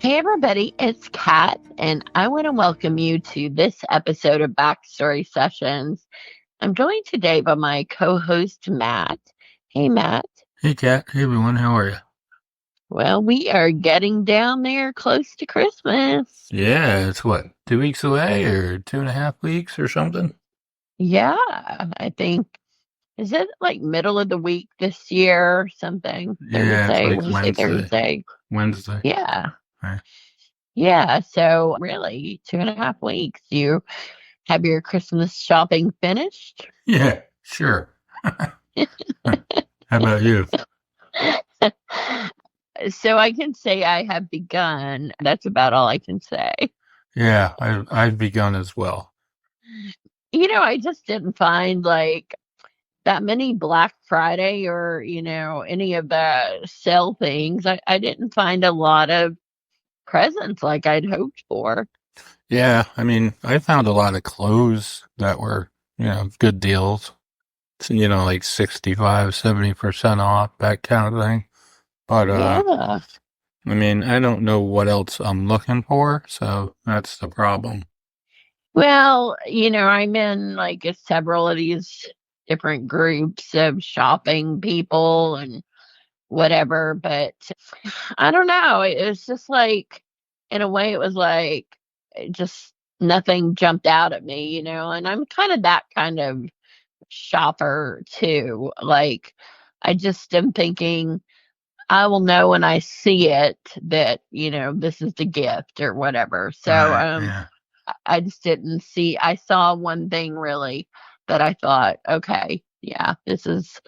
Hey everybody, it's Kat, and I want to welcome you to this episode of Backstory Sessions. I'm joined today by my co-host Matt. Hey Matt. Hey Kat, hey everyone, how are you? Well, we are getting down there close to Christmas. Yeah, it's what, 2 weeks away or 2.5 weeks or something? Yeah, I think is it like middle of the week this year or something? Yeah, it's like Wednesday, Wednesday. Thursday. Wednesday. Yeah. Right. Yeah, so really 2.5 weeks. You have your Christmas shopping finished? Yeah, sure. How about you? So I can say I have begun. That's about all I can say. Yeah, I've begun as well. I just didn't find like that many Black Friday or, any of the sale things. I didn't find a lot of presents like I'd hoped for. Yeah, I mean, I found a lot of clothes that were, good deals. So, like 65, 70% off, that kind of thing. But Yeah. I mean, I don't know what else I'm looking for, so that's the problem. Well, I'm in like several of these different groups of shopping people and whatever, but I don't know. It was just like, in a way, it was like just nothing jumped out at me, and I'm kind of that kind of shopper too. Like, I just am thinking, I will know when I see it that, this is the gift or whatever. So, Right, yeah. I just didn't see, I saw one thing really that I thought, okay, yeah, this is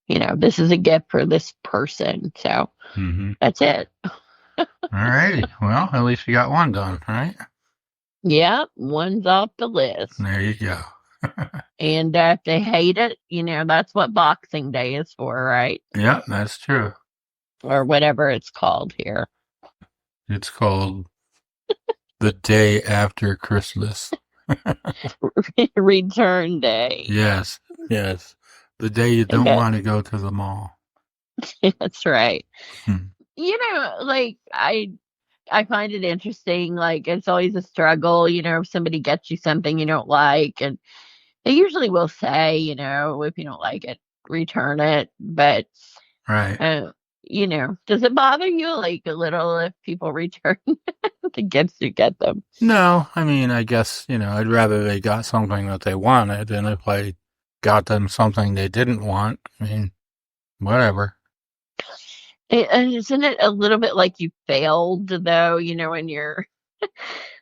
a gift for this person. So Hmm. that's it. Alrighty. Well, at least you got one done, right? Yeah, one's off the list. There you go. And if they hate it, that's what Boxing Day is for, right? Yeah, that's true. Or whatever it's called here. It's called the day after Christmas. Return Day. Yes, yes. The day you don't Okay, want to go to the mall. that's right. Hmm. Like I find it interesting. Like it's always a struggle, if somebody gets you something you don't like, and they usually will say, if you don't like it, return it. But Right. uh, does it bother you like a little if people return the gifts you get them? No, I mean, I guess, I'd rather they got something that they wanted than if I got them something they didn't want. I mean, whatever. And isn't it a little bit like you failed though, when you're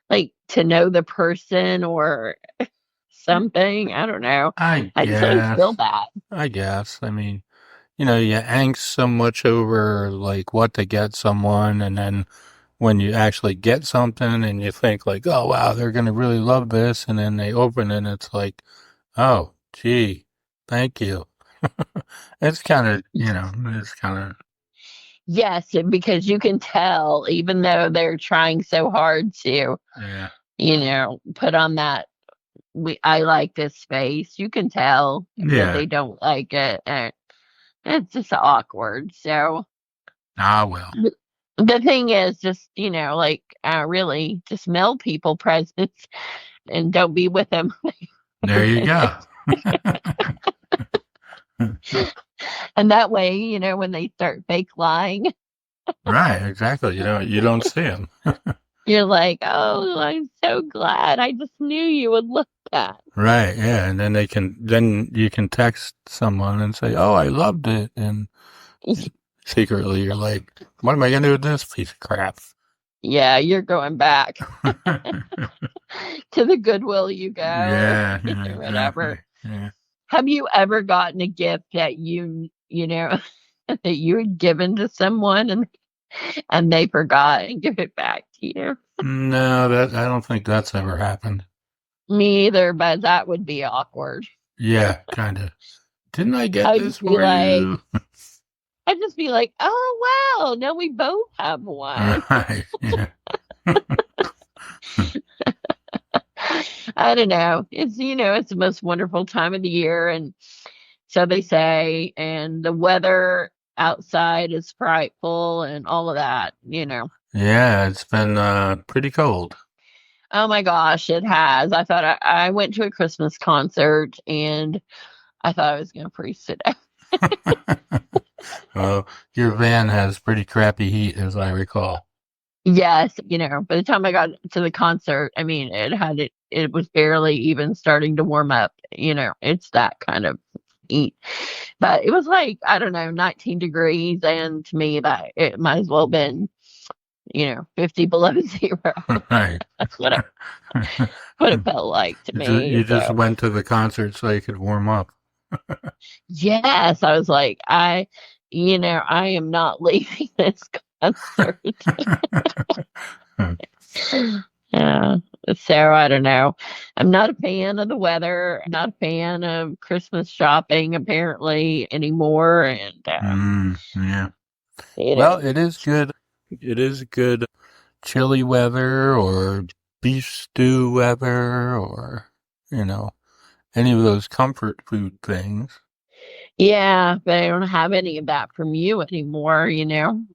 like to know the person or something? I don't know. I I just always feel guess. bad. I guess. I mean, you angst so much over like what to get someone, and then when you actually get something and you think like, oh wow, they're gonna really love this, and then they open it and it's like, oh gee, thank you. It's kind of, it's kind of, Yes, because you can tell, even though they're trying so hard to, yeah, put on that I like this face, you can tell that yeah. they don't like it. And it's just awkward. So Ah well, th- the thing is just, like really just mail people presents and don't be with them. there you go. And that way, when they start fake lying, Right, exactly. You don't see them. you're like, oh, I'm so glad. I just knew you would look that. Right, yeah, and then you can text someone and say, "Oh, I loved it," and secretly you're like, "What am I gonna do with this piece of crap?" Yeah, you're going back to the Goodwill you go or Yeah, yeah, exactly. whatever. Yeah. Have you ever gotten a gift that you that you had given to someone and they forgot and give it back to you? No, that I don't think that's ever happened. Me either, but that would be awkward. Yeah, kind of. Didn't I I get would this just be for like, you? oh wow, now we both have one. Right. Yeah. I don't know. It's the most wonderful time of the year, and so they say, and the weather outside is frightful and all of that. Yeah, it's been pretty cold. Oh my gosh, it has. I went to a Christmas concert and I thought I was going to freeze to death. Well, your van has pretty crappy heat, as I recall. Yes, by the time I got to the concert, I mean, it was barely even starting to warm up. It's that kind of heat. But it was like, I don't know, 19 degrees. And to me, that it might as well have been, 50 below zero. Right. That's what it felt like to me. You just So, went to the concert so you could warm up. yes, I was like, I am not leaving this concert. Yeah. So I don't know. I'm not a fan of the weather. I'm not a fan of Christmas shopping apparently anymore. And Yeah. you Well, know, it is good. It is good chilly weather or beef stew weather or, you know, any of those comfort food things. yeah, but I don't have any of that from you anymore.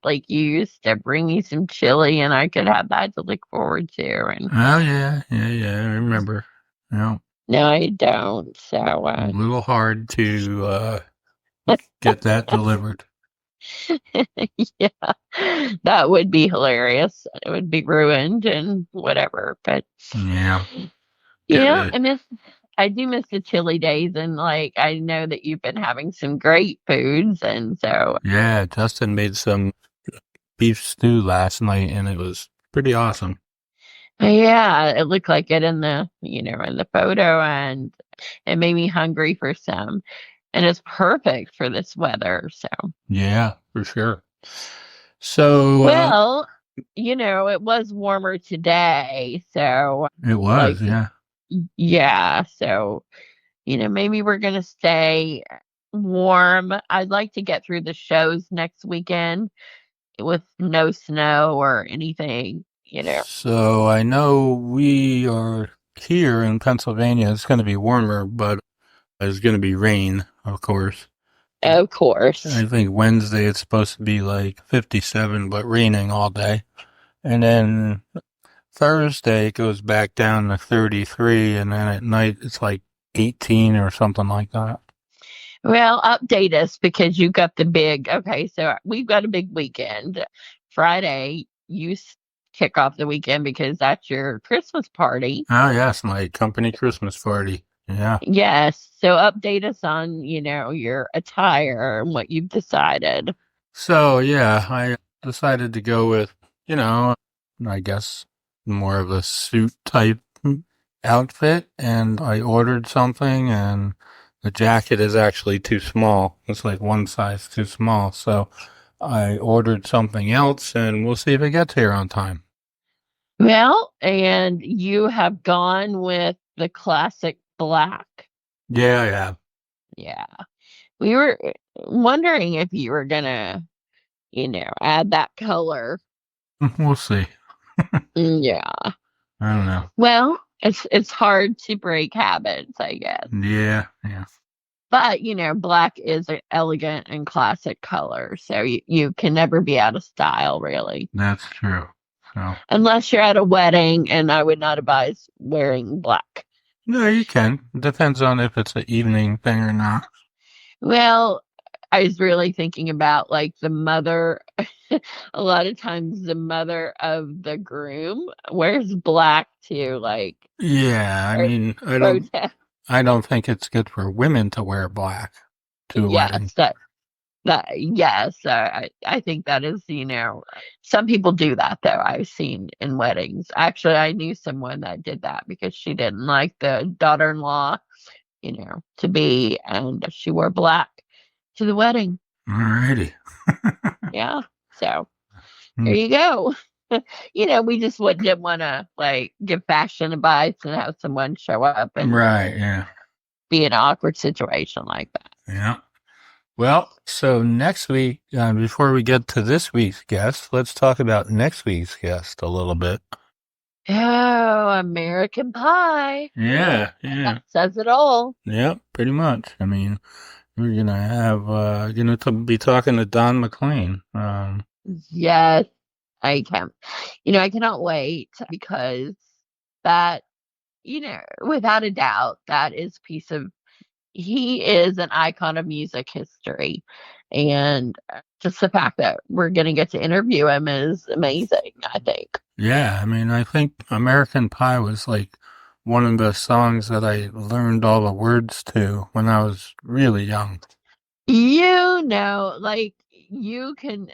Like you used to bring me some chili, and I could have that to look forward to. And Oh, yeah. Yeah, yeah. I remember. Yeah. no, I don't. So A little hard to get that delivered. yeah, that would be hilarious. It would be ruined and whatever. But Yeah. yeah, Yeah. I do miss the chili days, and like I know that you've been having some great foods, and so Yeah. Justin made some beef stew last night and it was pretty awesome. yeah, it looked like it in the photo, and it made me hungry for some, and it's perfect for this weather. So Yeah, for sure. So, well, it was warmer today, so it was, like yeah. yeah, so maybe we're gonna stay warm. I'd like to get through the shows next weekend with no snow or anything. So I know we are here in Pennsylvania. It's going to be warmer, but it's going to be rain, of course. Of course. I think Wednesday it's supposed to be like 57, but raining all day. And then Thursday it goes back down to 33, and then at night it's like 18 or something like that. Well, update us because you got the big, okay, so we've got a big weekend. Friday, kick off the weekend because that's your Christmas party. Oh, yes, my company Christmas party. Yeah. Yes. So update us on, your attire and what you've decided. So, yeah, I decided to go with, you know, I guess more of a suit type outfit. And I ordered something, and the jacket is actually too small. It's like one size too small. So I ordered something else, and we'll see if it gets here on time. Well, and you have gone with the classic black. Yeah, yeah. Yeah. We were wondering if you were gonna, add that color. We'll see. Yeah. I don't know. Well, it's hard to break habits, I guess. Yeah, yeah. But, black is an elegant and classic color, so you can never be out of style, really. That's true. So, Unless you're at a wedding, and I would not advise wearing black. no, you can. Depends on if it's an evening thing or not. Well, I was really thinking about like the mother. A lot of times, the mother of the groom wears black to like Yeah, I mean, protest. I don't think it's good for women to wear black to a wedding. Yes, yes, I think that is, some people do that though. I've seen in weddings. Actually, I knew someone that did that because she didn't like the daughter-in-law, to be, and she wore black to the wedding. Alrighty. Yeah. So there Hmm. you go. We just didn't want to like give fashion advice and have someone show up and Right, yeah. be in an awkward situation like that. Yeah. Well, so next week, before we get to this week's guest, let's talk about next week's guest a little bit. Oh, American Pie. Yeah, That yeah. says it all. Yeah, pretty much. I mean, we're gonna have, be talking to Don McLean. Yes. I can I cannot wait because that, without a doubt, that is a piece of he is an icon of music history. And just the fact that we're going to get to interview him is amazing, I think. Yeah, I mean, I think American Pie was like one of the songs that I learned all the words to when I was really young. Like you can,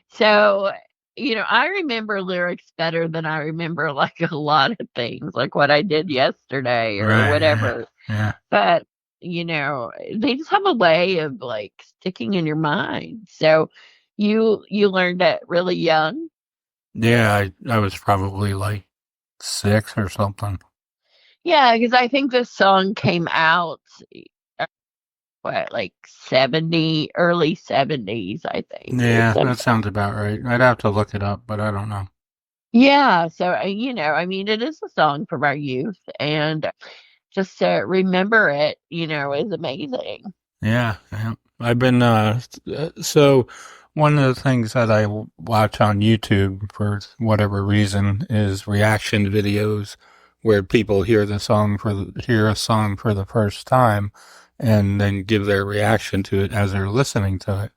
so, I remember lyrics better than I remember like a lot of things, like what I did yesterday or Right, yeah, whatever. yeah. But, they just have a way of like sticking in your mind. So you learned it really young. Yeah, I was probably like 6 or something. Yeah, because I think this song came out what, like early 70s, I think, or Yeah, that something. sounds about right. I'd have to look it up, but I don't know. Yeah, so I mean, it is a song from our youth, and just to remember it, is amazing. Yeah, yeah. I've been so one of the things that watch on YouTube for whatever reason is reaction videos where people hear a song for the first time and then give their reaction to it as they're listening to it.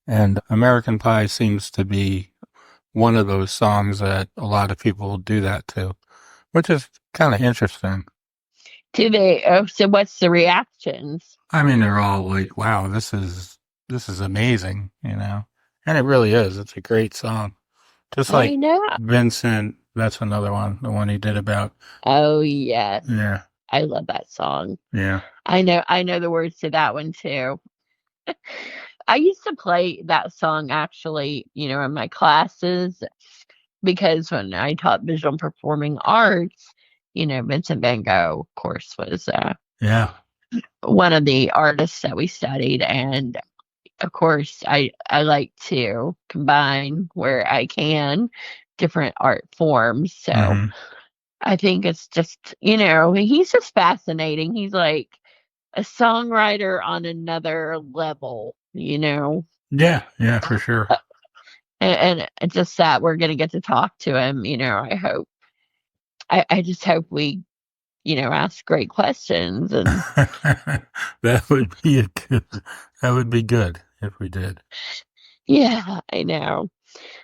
And American Pie seems to be one of those songs that a lot of people do that to, which is kind of interesting. So what's the reactions? I mean, they're all like, "Wow, this is amazing," and it really is. It's a great song, just I like know. Vincent. That's another one, the one he did about. Oh, yes. Yeah, I love that song. yeah, I know the words to that one too. I used to play that song actually, in my classes because when I taught visual performing arts, Vincent Van Gogh, of course, was yeah. one of the artists that we studied. And of course, I like to combine where I can different art forms. So Hmm. I think it's just, he's just fascinating. He's like a songwriter on another level. Yeah, yeah, for sure. Uh, and it's just that we're going to get to talk to him. I hope. I just hope we, ask great questions. And that would be a good. That would be good if we did. yeah, I know.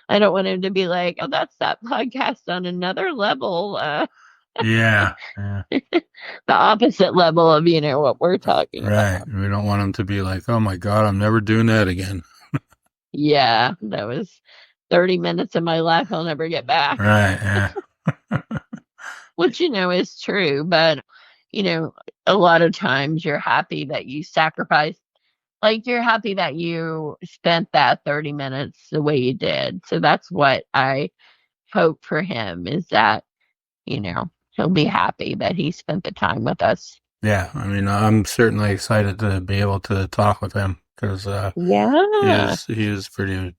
I don't want him to be like, oh, that's that podcast on another level, Yeah, yeah. the opposite level of, what we're talking Right. about. We don't want him to be like, "Oh my God, I'm never doing that again." Yeah, that was 30 minutes of my life I'll never get back, Right. Yeah. which, is true. But, you know, a lot of times you're happy that you sacrificed, like, you're happy that you spent that 30 minutes the way you did. So that's what I hope for him is that, he'll be happy that he spent the time with us. Yeah, I mean, I'm certainly excited to be able to talk with him because Yeah. he is pretty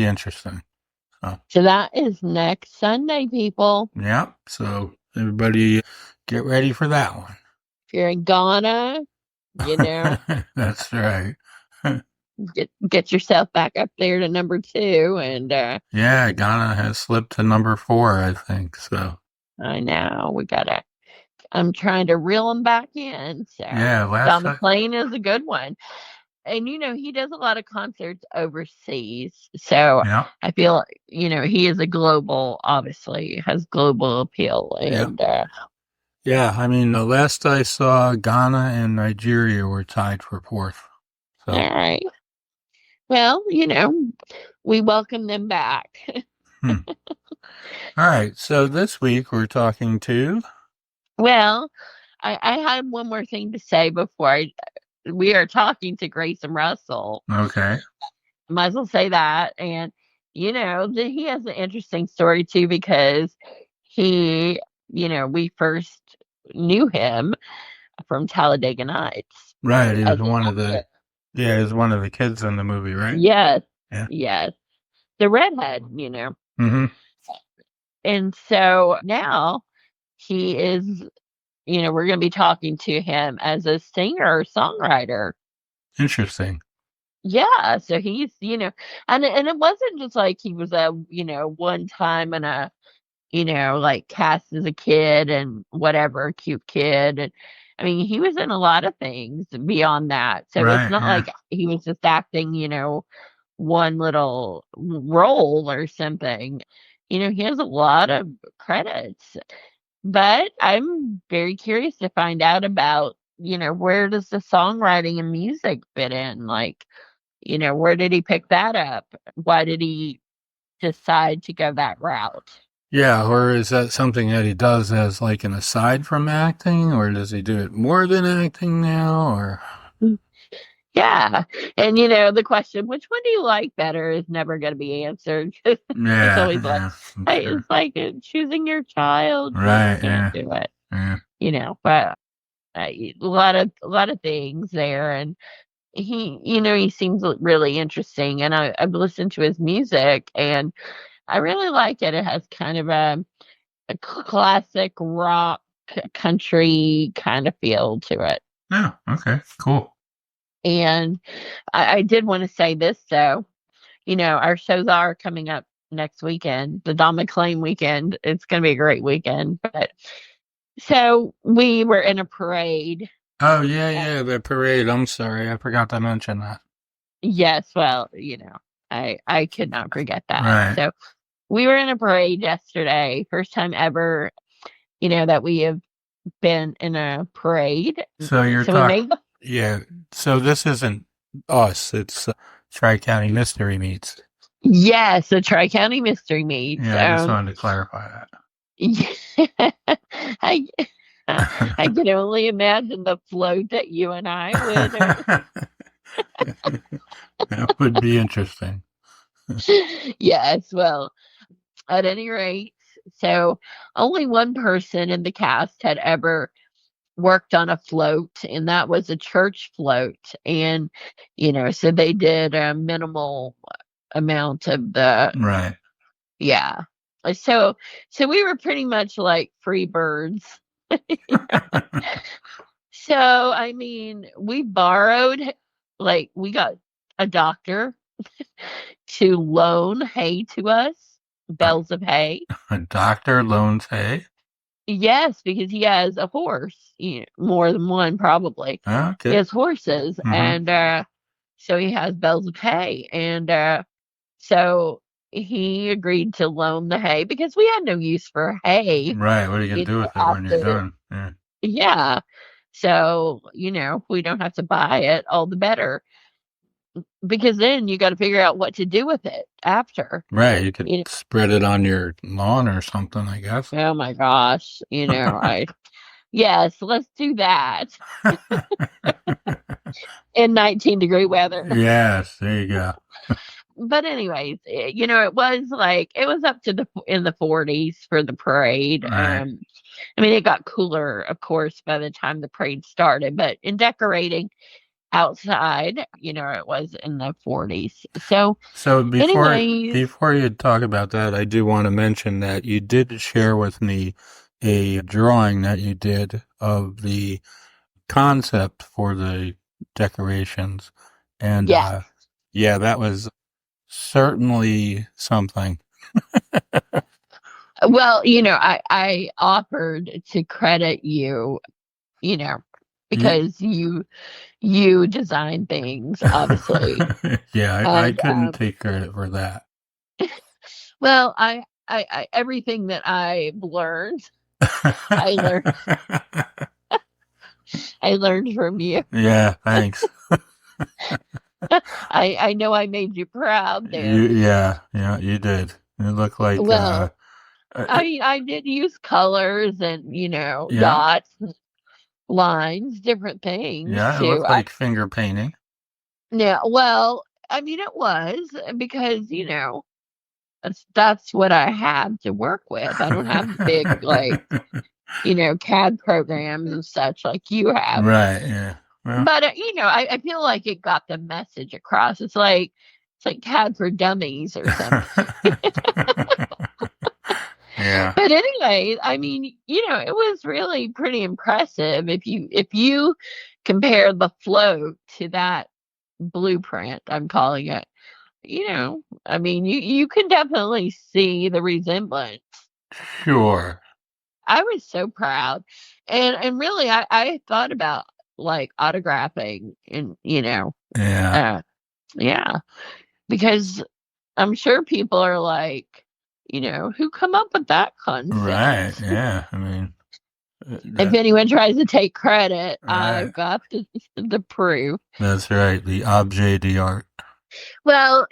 interesting. So So that is next Sunday, people. yeah, so everybody get ready for that one. If you're in Ghana, you know, That's right. get yourself back up there to number two. And Yeah, Ghana has slipped to number 4, I think. So I know I'm trying to reel him back in. So yeah, Don last time. McLean is a good one. And, he does a lot of concerts overseas. So Yeah, I feel, he is obviously has global appeal. yeah, And yeah. I mean, the last I saw, Ghana and Nigeria were tied for 4th. all So right. Well, we welcome them back. hmm. All right. So this week we're talking to. Well, I had one more thing to say before we are talking to Grayson Russell. Okay. Might as well say that. And, he has an interesting story too because he, we first knew him from Talladega Nights Right, he was as an one of actor. the yeah, he was one of the kids in the movie, right? Yes, Yeah. yes. The redhead. Mhm. And so now he is, we're going to be talking to him as a singer or songwriter. Interesting. Yeah, so he's, and it wasn't just like he was a, one time in a, like cast as a kid and whatever, cute kid. And I mean, he was in a lot of things beyond that. So it's Right. not Yeah. like he was just acting, one little role or something. He has a lot of credits. But I'm very curious to find out about, where does the songwriting and music fit in? Like, where did he pick that up? Why did he decide to go that route? Yeah, or is that something that he does as like an aside from acting, or does he do it more than acting now, or Mm. Yeah. And, the question, which one do you like better, is never going to be answered. It's yeah, always like, yeah, I'm hey, sure. it's like choosing your child. You just Right, can't yeah, do it, yeah. but a lot of things there. And he seems really interesting. And I've listened to his music and I really like it. It has kind of a classic rock country kind of feel to it. Yeah, okay, cool. And I did want to say this though, our shows are coming up next weekend, the Don McClain weekend. It's going to be a great weekend. But so we were in a parade. Oh yeah, At, yeah, the parade. I'm sorry, I forgot to mention that. yes, well, I could not forget that. Right. So we were in a parade yesterday, first time ever, that we have been in a parade. So you're So we talking, made the yeah. So this isn't us. It's Tri County Mystery Meets. yes, the Tri County Mystery Meets. Yeah, I just wanted to clarify I I that. can only imagine the float that you and I would. That would be interesting. Yes, well, at any rate, so only one person in the cast had ever worked on a float, and that was a church float. And so they did a minimal amount of the Right. yeah. So we were pretty much like free birds. So I mean, we borrowed, like we got a doctor to loan hay to us, A, bales of hay. a doctor loans hay. Yes, because he has a horse, more than one probably. He Okay. has horses, Mm-hmm. and so he has bales of hay, and so he agreed to loan the hay because we had no use for hay, Right. What are you gonna do with it when you're after. done? Yeah. Yeah. So, we don't have to buy it, all the better. Because then you got to figure out what to do with it after. Right. You could You know, spread it on your lawn or something, I guess. oh my gosh, yes, let's do that in 19-degree weather. Yes. There you go. But anyways, it was up to the in the 40s for the parade. Right. I mean, it got cooler, of course, by the time the parade started, but in decorating outside, it was in the 40s. So, So before anyways, before you talk about that, I do want to mention that you did share with me a drawing that you did of the concept for the decorations, and yeah. yeah, that was certainly something. Well, I offered to credit you, you know, Ye- because you design things, obviously. yeah, I And couldn't take credit for that. well, everything that I've learned, I learned I learned from you. Yeah, thanks. I know I made you proud there. Yeah, you did. You look like, Well, uh, I mean, I did use colors and, yeah, dots, lines, different things yeah, it too. looked like finger painting. Yeah, well, I mean, it was because, that's what I have to work with. I don't have the big, like, CAD programs and such like you have. Right, yeah. Well, But, I feel like it got the message across. It's like CAD for dummies or something. yeah. But anyway, I mean, it was really pretty impressive if you compare the float to that blueprint, I'm calling it. I mean, you can definitely see the resemblance. Sure. I was so proud. And really I thought about like autographing and Yeah. uh yeah, because I'm sure people are like, who come up with that Right. concept? Yeah. I mean, If that, anyone tries to take credit, right. I've got the proof. That's right. The objet d'art. Well,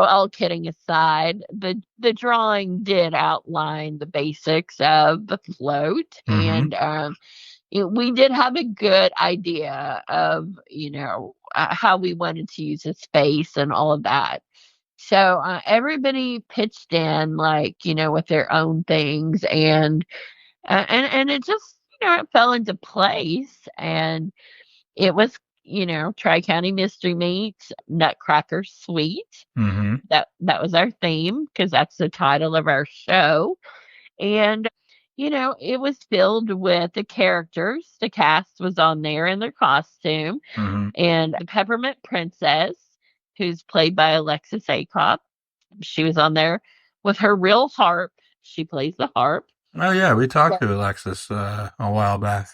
all kidding aside, the drawing did outline the basics of the float, Mm-hmm. and we did have a good idea of how we wanted to use the space and all of that. So everybody pitched in, like, with their own things, and it just it fell into place, and it was Tri County Mystery Meats Nutcracker Suite. Mm-hmm. That was our theme because that's the title of our show. And it was filled with the characters. The cast was on there in their costume, Mm-hmm. and the Peppermint Princess, who's played by Alexis Acop, she was on there with her real harp. She plays the harp. Oh yeah, we talked Right. to Alexis a while back.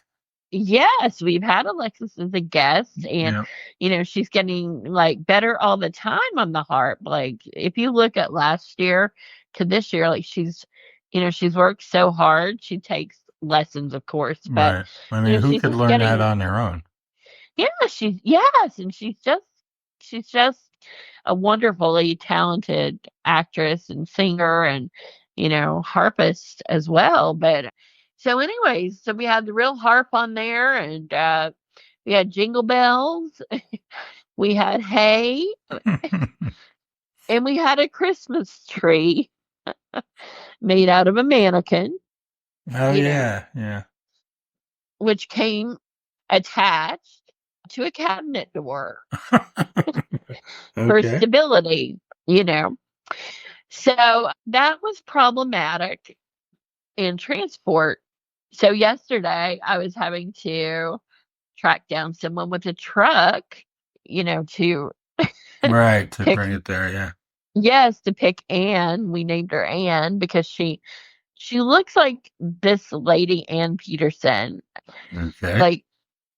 Yes, we've had Alexis as a guest, and Yeah. she's getting like better all the time on the harp. Like if you look at last year to this year, like she's worked so hard. She takes lessons, of course, but Right. I mean, who she's could just learn that getting. on their own? Yeah, and she's just a wonderfully talented actress and singer and harpist as well. But so anyways, so we had the real harp on there, and we had jingle bells, we had hay, and we had a Christmas tree made out of a mannequin, Oh you know, yeah, yeah. which came attached to a cabinet door for Okay. stability, you know. So that was problematic in transport. So yesterday I was having to track down someone with a truck, to Right, to pick, bring it there, yeah. yes, to pick Anne. We named her Anne because she looks like this lady Ann Peterson. Okay. Like,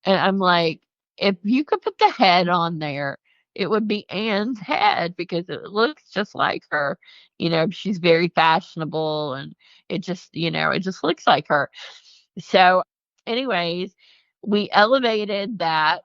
and I'm like, if you could put the head on there, it would be Anne's head because it looks just like her. She's very fashionable, and it just looks like her. So, anyways, we elevated that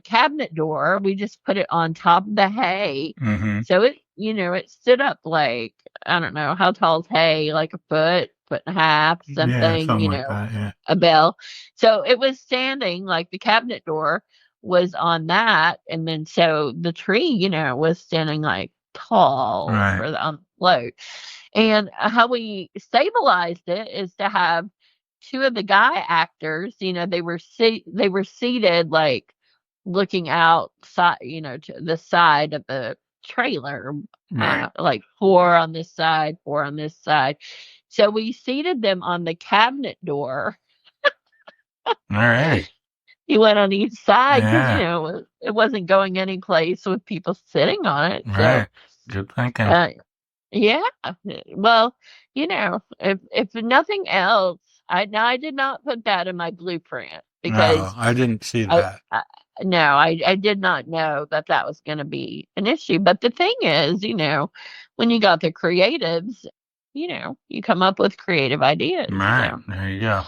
cabinet door. We just put it on top of the hay. Mm-hmm. So it stood up like, I don't know, how tall is hay? Like a foot and a half, Yeah, something, something like that, yeah. a bell. So it was standing like the cabinet door was on that. And then so the tree, was standing like tall Right. for the on the float. And how we stabilized it is to have two of the guy actors, they were seated like looking outside, to the side of the trailer, Right. like four on this side, four on this side. So we seated them on the cabinet door. All right. You went on each side because Yeah. it wasn't going any place with people sitting on it. So Right. Good thinking. uh, yeah, well, if nothing else, I did not put that in my blueprint No, because I didn't see I, that. I no, I did not know that that was going to be an issue. But the thing is, when you got the creatives, you come up with creative ideas. Right. So, There you go.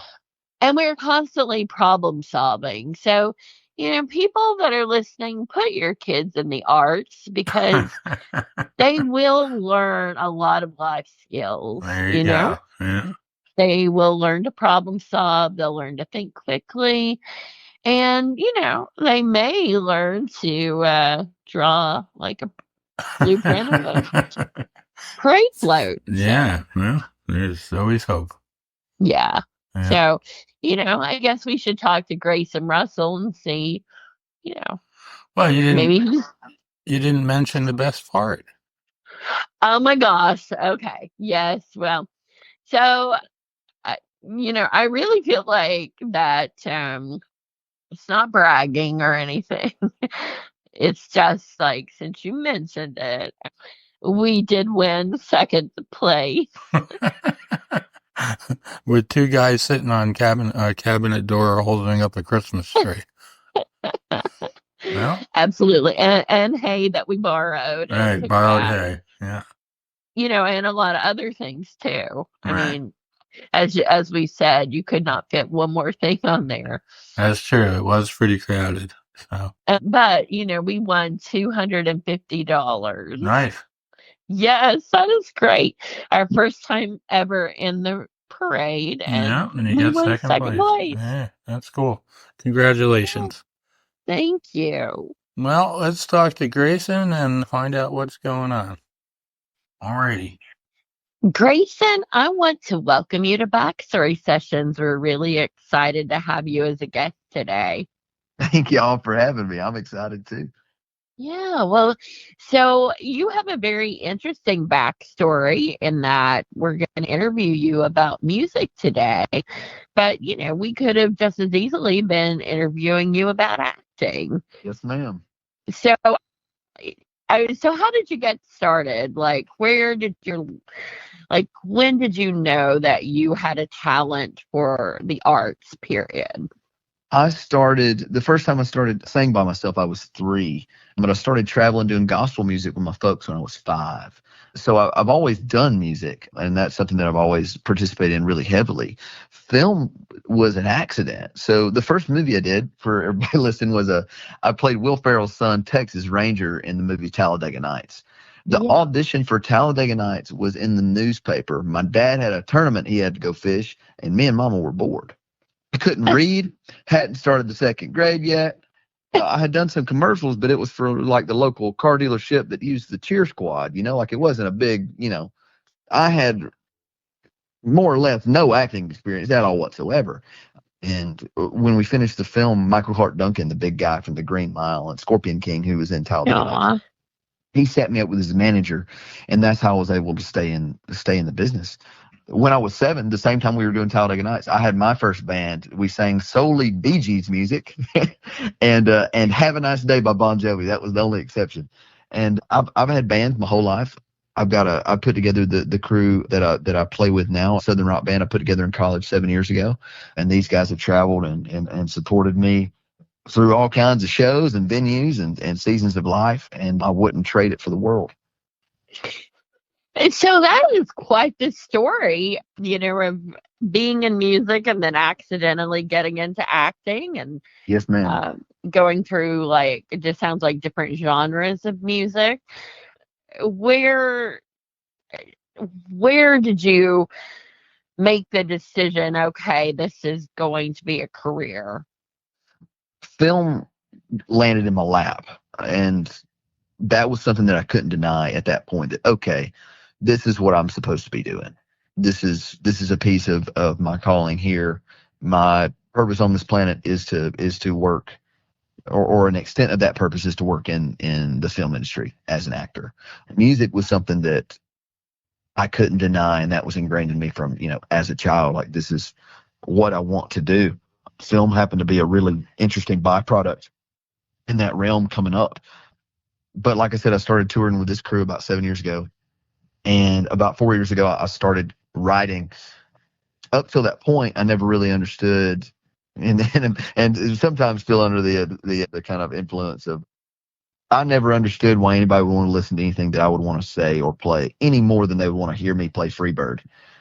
and we're constantly problem solving. So, people that are listening, put your kids in the arts because they will learn a lot of life skills. There you go. Yeah. They will learn to problem solve, they'll learn to think quickly, and they may learn to draw like a blueprint of a parade float. So Yeah. Well, there's always hope. yeah. Yeah. So I guess we should talk to Grayson Russell and see, you know Well, maybe he's. you didn't mention the best part. Oh my gosh, okay, yes, well, so I really feel like that. It's not bragging or anything. It's just like, since you mentioned it, we did win second place. With two guys sitting on cabinet door holding up a Christmas tree. Well, Absolutely. And hay that we borrowed and right, took borrowed back, hay. Yeah, and a lot of other things too. I right. mean, as we said, you could not fit one more thing on there. That's true. It was pretty crowded. So But, we won $250. nice. Yes, that is great. Our first time ever in the parade, Yeah, and and you we got won second second place. place. Yeah, that's cool. Yeah, Congratulations. thank you. Well, let's talk to Grayson and find out what's going on. Alrighty. Grayson, I want to welcome you to Backstory Sessions. We're really excited to have you as a guest today. Thank y'all for having me. I'm excited too. Yeah, well, so you have a very interesting backstory in that we're going to interview you about music today, but we could have just as easily been interviewing you about acting. Yes, ma'am. So, so how did you get started? Like, when did you know that you had a talent for the arts, period? The first time I started sang by myself, I was 3, but I started traveling doing gospel music with my folks when I was 5. So I've always done music, and that's something that I've always participated in really heavily. Film was an accident. So the first movie I did, for everybody listening, I played Will Ferrell's son, Texas Ranger, in the movie Talladega Nights. The Yeah. audition for Talladega Nights was in the newspaper. My dad had a tournament he had to go fish, and me and Mama were bored. I couldn't read, hadn't started the second grade yet. I had done some commercials, but it was for like the local car dealership that used the cheer squad, like it wasn't a big, I had more or less no acting experience at all whatsoever. And when we finished the film, Michael Hart Duncan, the big guy from The Green Mile and Scorpion King, who was in Talladega Nights, Aw. he set me up with his manager, and that's how I was able to stay in the business. When I was 7, the same time we were doing Talladega Nights, I had my first band. We sang solely Bee Gees music, and "Have a Nice Day" by Bon Jovi. That was the only exception. And I've had bands my whole life. I put together the crew that I play with now, a Southern rock band I put together in college 7 years ago, and these guys have traveled and supported me through all kinds of shows and venues and seasons of life, and I wouldn't trade it for the world. And so that is quite the story, of being in music and then accidentally getting into acting and Yes, ma'am. uh, going through, like, it just sounds like different genres of music. Where where did you make the decision, okay, this is going to be a career? Film landed in my lap, and that was something that I couldn't deny at that point, that okay, this is what I'm supposed to be doing. This is a piece of my calling here. My purpose on this planet is to work, or an extent of that purpose is to work in the film industry as an actor. Music was something that I couldn't deny, and that was ingrained in me from, as a child, like, this is what I want to do. Film happened to be a really interesting byproduct in that realm coming up. But like I said, I started touring with this crew about 7 years ago. And about 4 years ago, I started writing. Up till that point, I never really understood, and sometimes still under the kind of influence of, I never understood why anybody would want to listen to anything that I would want to say or play any more than they would want to hear me play Freebird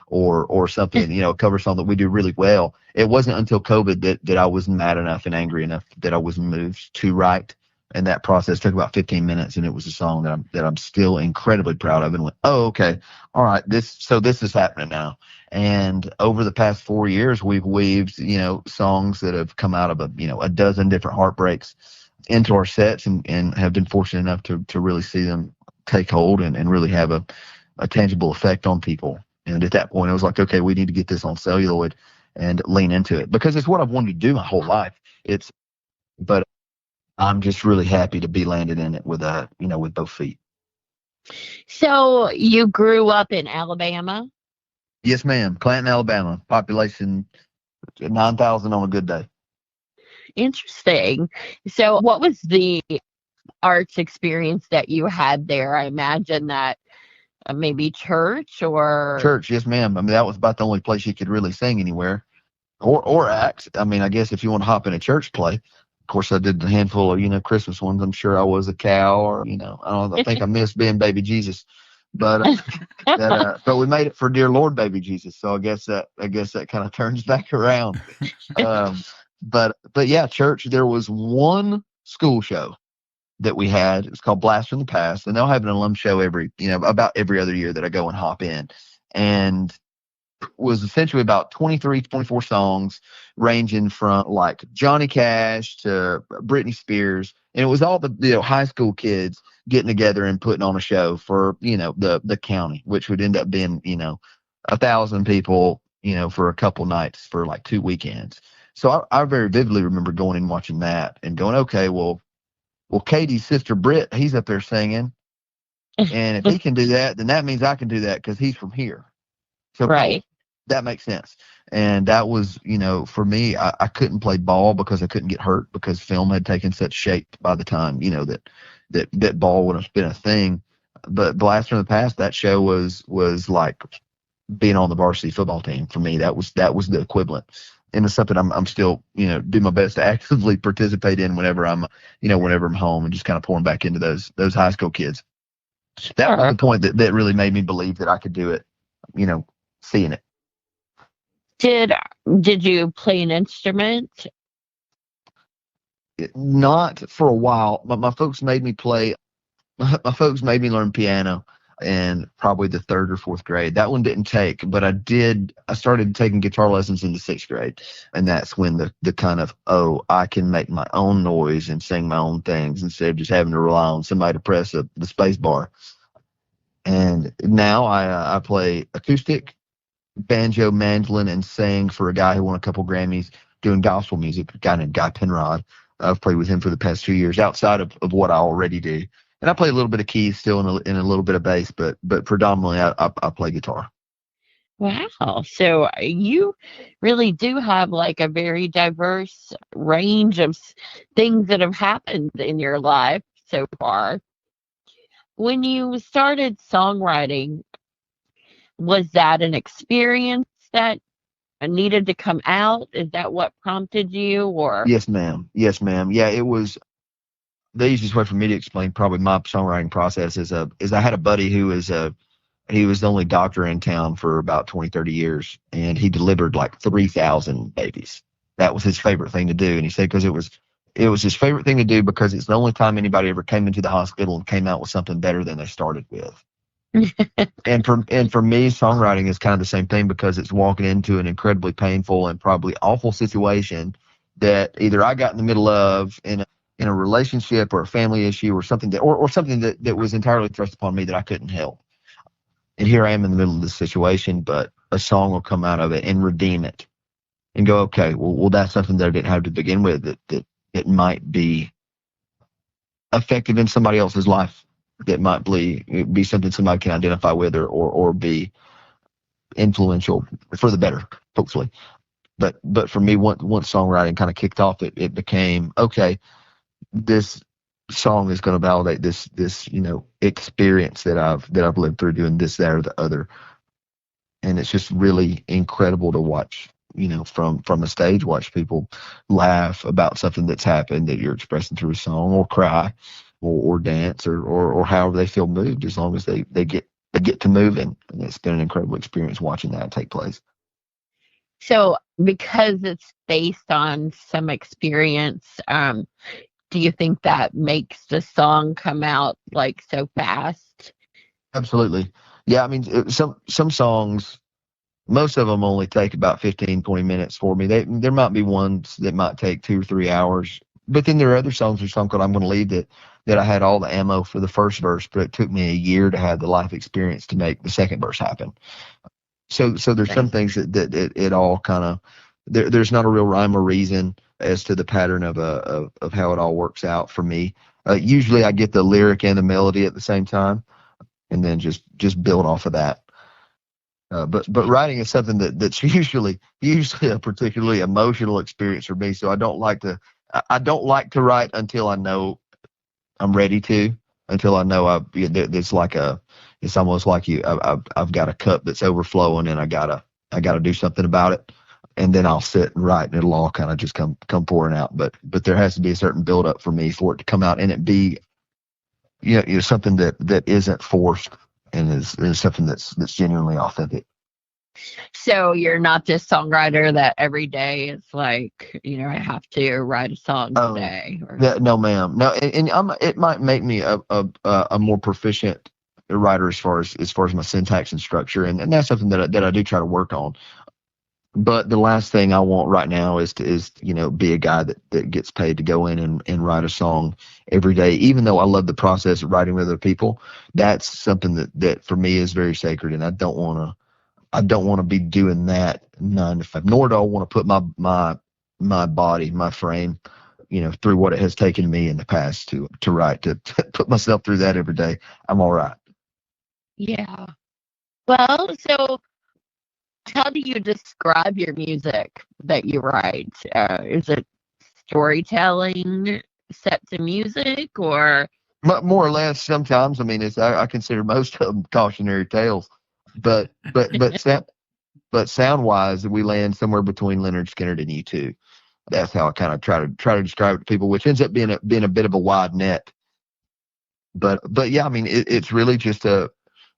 or something, a cover song that we do really well. It wasn't until COVID that I was mad enough and angry enough that I was moved to write. And that process took about 15 minutes, and it was a song that I'm still incredibly proud of. And went, oh, okay, all right, this is happening now. And over the past 4 years, we've weaved, songs that have come out of a dozen different heartbreaks into our sets, and have been fortunate enough to really see them take hold and really have a tangible effect on people. And at that point, I was like, okay, we need to get this on celluloid and lean into it, because it's what I've wanted to do my whole life. But I'm just really happy to be landed in it with both feet. So you grew up in Alabama? Yes, ma'am. Clanton, Alabama. Population 9,000 on a good day. Interesting. So what was the arts experience that you had there? I imagine that maybe church or Church, yes, ma'am. I mean, that was about the only place you could really sing anywhere or act. I mean, I guess if you want to hop in a church play, of course, I did a handful of Christmas ones. I'm sure I was a cow, or I don't know. I think I missed being baby Jesus, but but we made it for dear Lord baby Jesus. So I guess that kind of turns back around. Um, but yeah, church. There was one school show that we had. It was called Blast from the Past, and they'll have an alum show about every other year that I go and hop in, and was essentially about 23, 24 songs, ranging from like Johnny Cash to Britney Spears, and it was all the high school kids getting together and putting on a show for the county, which would end up being 1,000 people for a couple nights for like 2 weekends. So I very vividly remember going and watching that and going, okay, well, Katie's sister Britt, he's up there singing, and if he can do that, then that means I can do that because he's from here. So right. that makes sense. And that was, for me, I couldn't play ball because I couldn't get hurt because film had taken such shape by the time, that ball would have been a thing. But Blast from the Past, that show was like being on the varsity football team for me. That was the equivalent. And it's something I'm still, do my best to actively participate in whenever I'm home, and just kind of pouring back into those high school kids. That was the point that really made me believe that I could do it, seeing it. Did you play an instrument? Not for a while, but my folks made me play. My folks made me learn piano in probably the third or fourth grade. That one didn't take, but I did. I started taking guitar lessons in the sixth grade, and that's when the kind of, I can make my own noise and sing my own things instead of just having to rely on somebody to press the space bar. And now I play acoustic, banjo, mandolin, and sing for a guy who won a couple Grammys doing gospel music, a guy named Guy Penrod. I've played with him for the past 2 years outside of what I already do. And I play a little bit of keys still and a little bit of bass, but predominantly I play guitar. Wow. So you really do have like a very diverse range of things that have happened in your life so far. When you started songwriting, was that an experience that needed to come out? Is that what prompted you, or? Yes, ma'am. Yes, ma'am. Yeah, it was the easiest way for me to explain probably my songwriting process is I had a buddy who he was the only doctor in town for about 20, 30 years, and he delivered like 3,000 babies. That was his favorite thing to do. And he said because it was his favorite thing to do because it's the only time anybody ever came into the hospital and came out with something better than they started with. And for me, songwriting is kind of the same thing because it's walking into an incredibly painful and probably awful situation that either I got in the middle of in a relationship or a family issue or something or something that was entirely thrust upon me that I couldn't help. And here I am in the middle of this situation, but a song will come out of it and redeem it and go, okay, well that's something that I didn't have to begin with that it might be effective in somebody else's life, that might be something somebody can identify with or be influential for the better, hopefully. But for me, once songwriting kind of kicked off, it became, okay, this song is going to validate this experience that I've lived through doing this, that, or the other. And it's just really incredible to watch, from a stage, watch people laugh about something that's happened that you're expressing through a song, or cry, or dance, or however they feel moved, as long as they get to moving. And it's been an incredible experience watching that take place. So because it's based on some experience, do you think that makes the song come out like so fast? Absolutely. Yeah, I mean, some songs, most of them only take about 15, 20 minutes for me. There might be ones that might take 2 or 3 hours, but then there are other songs, or some called I'm Going to Leave, that I had all the ammo for the first verse, but it took me a year to have the life experience to make the second verse happen. So there's some things that it all kind of, there's not a real rhyme or reason as to the pattern of how it all works out for me. Usually I get the lyric and the melody at the same time, and then just build off of that. But writing is something that's usually a particularly emotional experience for me. So I don't like to write until I know I'm ready to, until I know it's like it's almost like I've got a cup that's overflowing, and I gotta do something about it. And then I'll sit and write, and it'll all kind of just come pouring out. But there has to be a certain build up for me for it to come out, and it be, something that isn't forced, and is something that's genuinely authentic. So you're not this songwriter that every day is like, I have to write a song Oh, today. Or yeah, no, ma'am, no, and it might make me a more proficient writer as far as my syntax and structure, and that's something that I do try to work on. But the last thing I want right now is be a guy that gets paid to go in and write a song every day. Even though I love the process of writing with other people, that's something that for me is very sacred, and I don't want to be doing that 9 to 5. Nor do I want to put my body, my frame, through what it has taken me in the past to write, to put myself through that every day. I'm all right. yeah. Well, so how do you describe your music that you write? Is it storytelling set to music, or More or less, sometimes. I mean, I consider most of them cautionary tales, but sound wise, we land somewhere between Leonard Skinner and U2. That's how I kind of try to describe it to people, which ends up being a bit of a wide net. But yeah, I mean, it's really just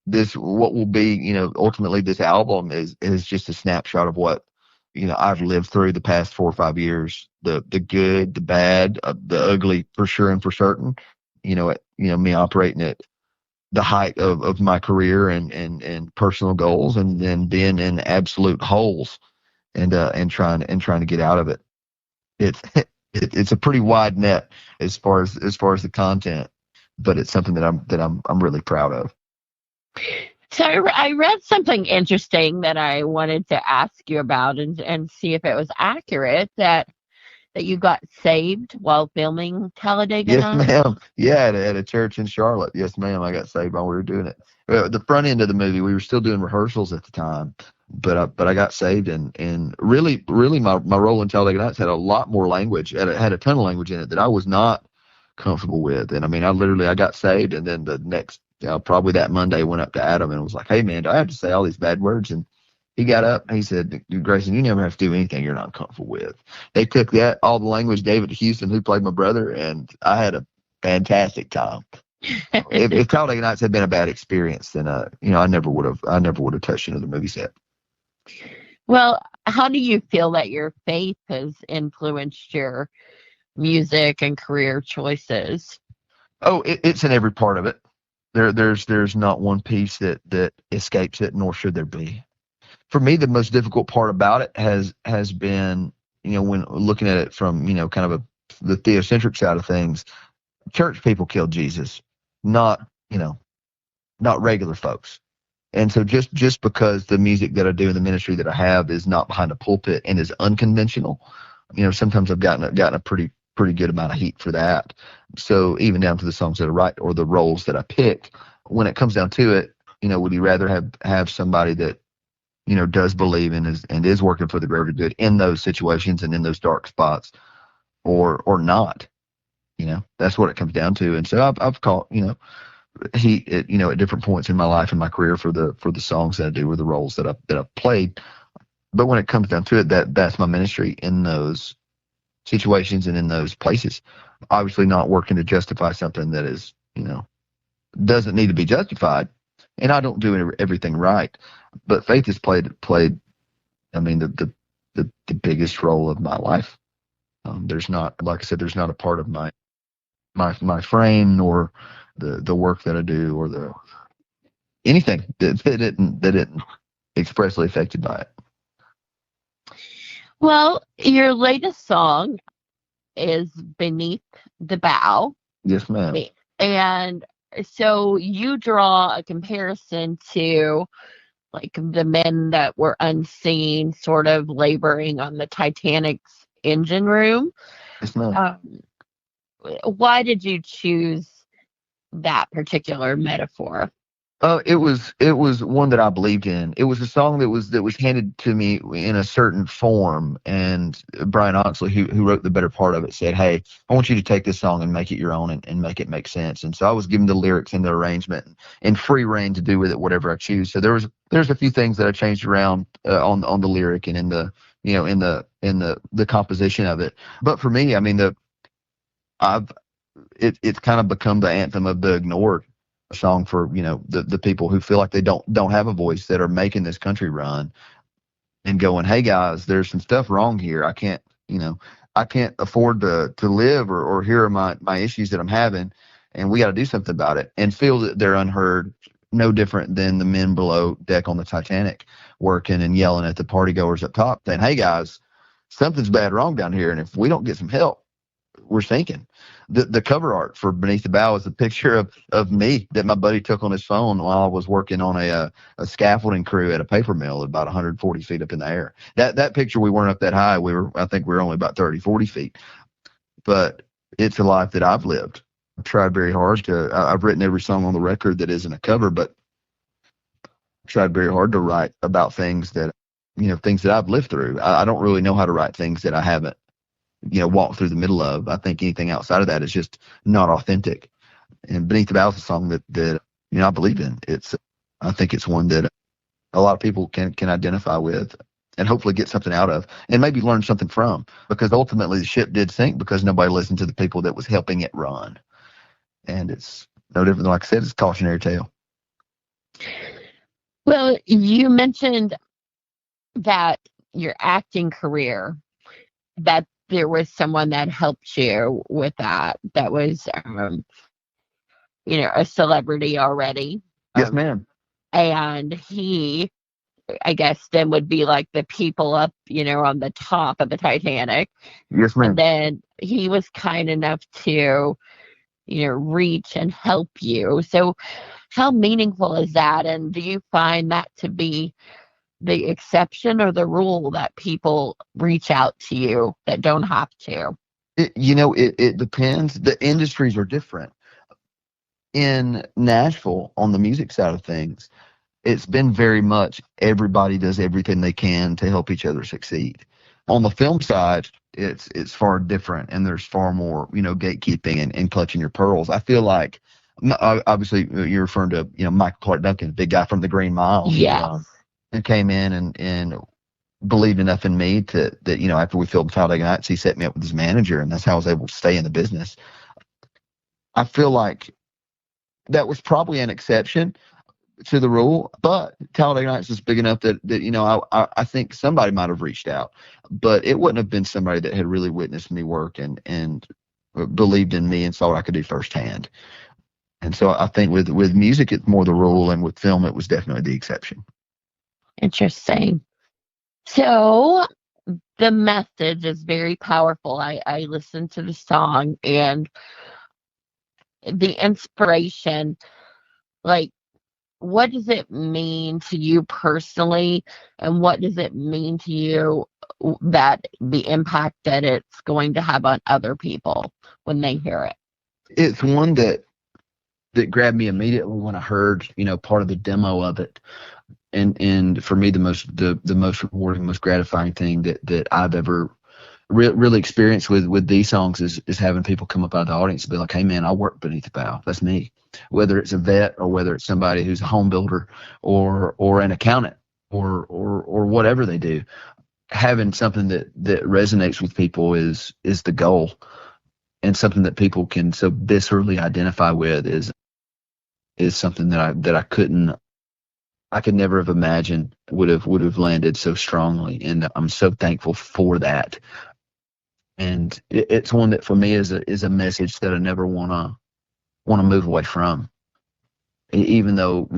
this what will be, ultimately this album is just a snapshot of what, I've lived through the past 4 or 5 years, the good, the bad, the ugly, for sure and for certain. Me operating at the height of my career and personal goals, and then being in absolute holes, and trying to get out of it. It's it's a pretty wide net as far as the content, but it's something that I'm really proud of. so I read something interesting that I wanted to ask you about and see if it was accurate that you got saved while filming Talladega Yes, Nights. ma'am. Yeah, at a church in Charlotte. Yes, ma'am. I got saved while we were doing it. The front end of the movie, we were still doing rehearsals at the time, but I got saved, and really my role in Talladega Nights had a lot more language. Had a ton of language in it that I was not comfortable with. And I mean, I got saved, and then the next, probably that Monday, went up to Adam and was like, "Hey, man, do I have to say all these bad words?" And he got up and he said, "Grayson, you never have to do anything you're not comfortable with." They took all the language, gave it to Houston, who played my brother, and I had a fantastic time. If Talladega Nights had been a bad experience, then I never would have touched another movie set. Well, how do you feel that your faith has influenced your music and career choices? Oh, it's in every part of it. There's not one piece that escapes it, nor should there be. For me, the most difficult part about it has been, when looking at it from, kind of the theocentric side of things. Church people killed Jesus, not not regular folks. And so just because the music that I do and the ministry that I have is not behind a pulpit and is unconventional, sometimes I've gotten a pretty good amount of heat for that. So even down to the songs that I write or the roles that I pick, when it comes down to it, would you rather have somebody that, does believe and is working for the greater good in those situations and in those dark spots, or not? That's what it comes down to. And so I've caught, heat at different points in my life and my career for the songs that I do or the roles that I've played. But when it comes down to it, that's my ministry in those situations and in those places. Obviously, not working to justify something that is, doesn't need to be justified, and I don't do everything right. But faith has played. I mean, the biggest role of my life. There's not, like I said, there's not a part of my frame, nor the work that I do, or the anything that didn't expressly affected by it. Well, your latest song is Beneath the Bow. Yes, ma'am. And so you draw a comparison to like the men that were unseen, sort of laboring on the Titanic's engine room. Yes, ma'am. Um, why did you choose that particular metaphor? It was one that I believed in. It was a song that was handed to me in a certain form, and Brian Oxley, who wrote the better part of it, said, "Hey, I want you to take this song and make it your own and make it make sense." And so I was given the lyrics and the arrangement and free reign to do with it whatever I choose. So there's a few things that I changed around on the lyric and in the in the composition of it. But for me, I mean I've it's kind of become the anthem of the ignored song for the people who feel like they don't have a voice, that are making this country run and going, hey guys, there's some stuff wrong here. I can't afford to live, or here are my issues that I'm having, and we got to do something about it, and feel that they're unheard. No different than the men below deck on the Titanic working and yelling at the party goers up top saying, hey guys, something's bad wrong down here, and if we don't get some help, we're sinking. The cover art for Beneath the Bow is a picture of me that my buddy took on his phone while I was working on a scaffolding crew at a paper mill about 140 feet up in the air. That picture, we weren't up that high. I think we were only about 30, 40 feet. But it's a life that I've lived. I've tried very hard I've written every song on the record that isn't a cover, but tried very hard to write about things that I've lived through. I don't really know how to write things that I haven't walk through the middle of. I think anything outside of that is just not authentic. And Beneath the Bow is a song that I believe in. I think it's one that a lot of people can identify with and hopefully get something out of and maybe learn something from, because ultimately the ship did sink because nobody listened to the people that was helping it run. And it's no different than, like I said, it's a cautionary tale. Well, you mentioned that your acting career, that there was someone that helped you with that was a celebrity already. Yes, ma'am. And he, I guess, then would be like the people up on the top of the Titanic. Yes, ma'am. And then he was kind enough to reach and help you. So how meaningful is that, and do you find that to be the exception or the rule, that people reach out to you that don't have to? It depends. The industries are different. In Nashville, on the music side of things, it's been very much everybody does everything they can to help each other succeed. On the film side, it's far different, and there's far more gatekeeping and clutching your pearls. I feel like, obviously you're referring to Michael Clark Duncan, big guy from the Green Mile. Yeah. And came in and believed enough in me that after we filmed Talladega Nights, he set me up with his manager, and that's how I was able to stay in the business. I feel like that was probably an exception to the rule, but Talladega Nights is big enough that I think somebody might have reached out, but it wouldn't have been somebody that had really witnessed me work and believed in me and saw what I could do firsthand. And so I think with music, it's more the rule, and with film, it was definitely the exception. Interesting. So the message is very powerful. I listened to the song, and the inspiration, like, what does it mean to you personally, and what does it mean to you, that the impact that it's going to have on other people when they hear it? It's one that grabbed me immediately when I heard part of the demo of it. And for me, the most rewarding, most gratifying thing that I've ever really experienced with these songs is having people come up out of the audience and be like, hey man, I work Beneath the Bow. That's me. Whether it's a vet, or whether it's somebody who's a home builder, or an accountant, or whatever they do, having something that resonates with people is the goal, and something that people can so viscerally identify with is something that I could never have imagined would have landed so strongly, and I'm so thankful for that. And it's one that for me is a message that I never want to move away from, even though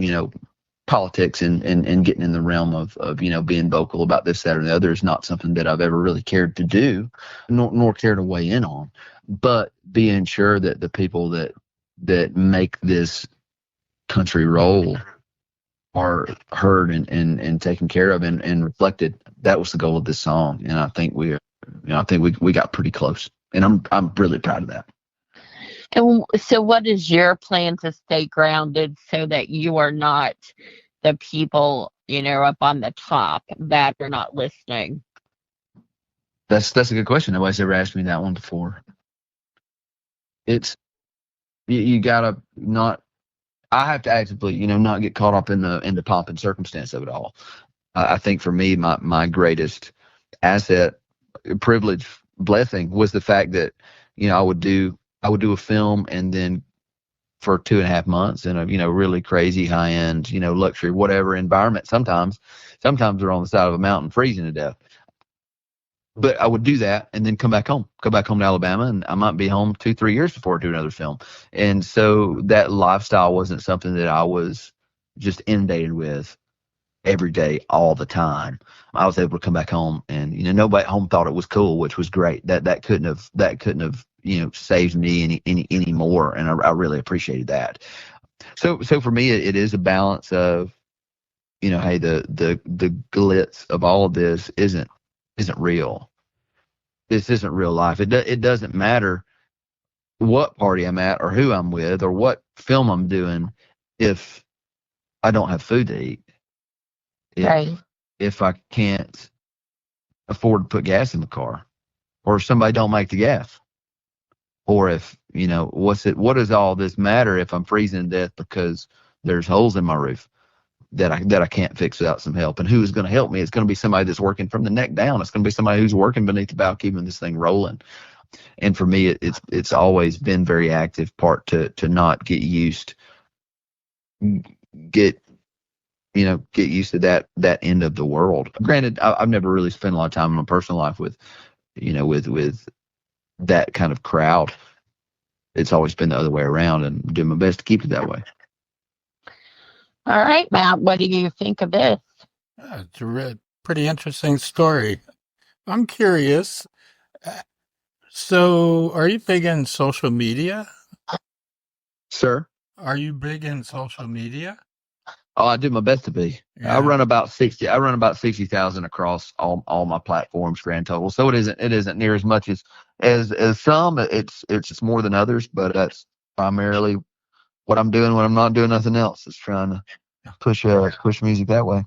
politics and getting in the realm of being vocal about this, that, or the other is not something that I've ever really cared to do, nor care to weigh in on. But being sure that the people that make this country roll are heard and taken care of and reflected, that was the goal of this song. And I think we got pretty close, and I'm really proud of that. And so, what is your plan to stay grounded so that you are not the people, up on the top that are not listening? That's a good question. Nobody's ever asked me that one before. It's you gotta not. I have to actively, not get caught up in the pomp and circumstance of it all. I think for me, my greatest asset, privilege, blessing was the fact that I would do a film and then for 2.5 months in a really crazy high end luxury whatever environment. Sometimes they're on the side of a mountain freezing to death. But I would do that and then come back home to Alabama, and I might be home 2-3 years before I do another film. And so that lifestyle wasn't something that I was just inundated with every day, all the time. I was able to come back home, and nobody at home thought it was cool, which was great. That couldn't have saved me any more, and I really appreciated that. So for me, it is a balance of hey, the glitz of all of this isn't real. This isn't real life. It doesn't matter what party I'm at or who I'm with or what film I'm doing if I don't have food to eat. If Right. if I can't afford to put gas in the car, or if somebody don't make the gas, or if what does all this matter if I'm freezing to death because there's holes in my roof that I can't fix without some help? And who is going to help me? It's going to be somebody that's working from the neck down. It's going to be somebody who's working beneath the bow, keeping this thing rolling. And for me, it's always been very active part to not get get used to that end of the world. Granted, I've never really spent a lot of time in my personal life with with that kind of crowd. It's always been the other way around, and do my best to keep it that way. All right, Matt, what do you think of this? It's a pretty interesting story. I'm curious. uh, So, are you big in social media? Sir? Are you big in social media? Oh, I do my best to be. I Yeah. run about 60,000 across all my platforms grand total. So it isn't near as much as some. It's more than others, but that's primarily what I'm doing when I'm not doing nothing else. Is trying to push music that way.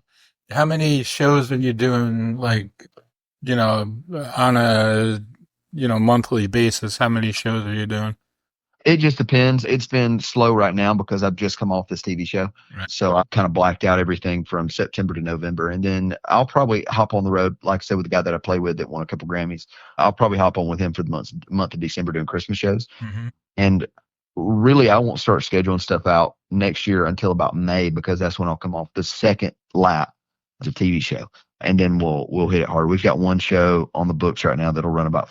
How many shows are you doing, like, on a, monthly basis? How many shows are you doing? It just depends. It's been slow right now because I've just come off this TV show. Right. So I kind of blacked out everything from September to November. And then I'll probably hop on the road, like I said, with the guy that I play with that won a couple Grammys. I'll probably hop on with him for the month of December doing Christmas shows. Mm-hmm. And really, I won't start scheduling stuff out next year until about May, because that's when I'll come off the second lap of the TV show. And then we'll hit it hard. We've got one show on the books right now that'll run about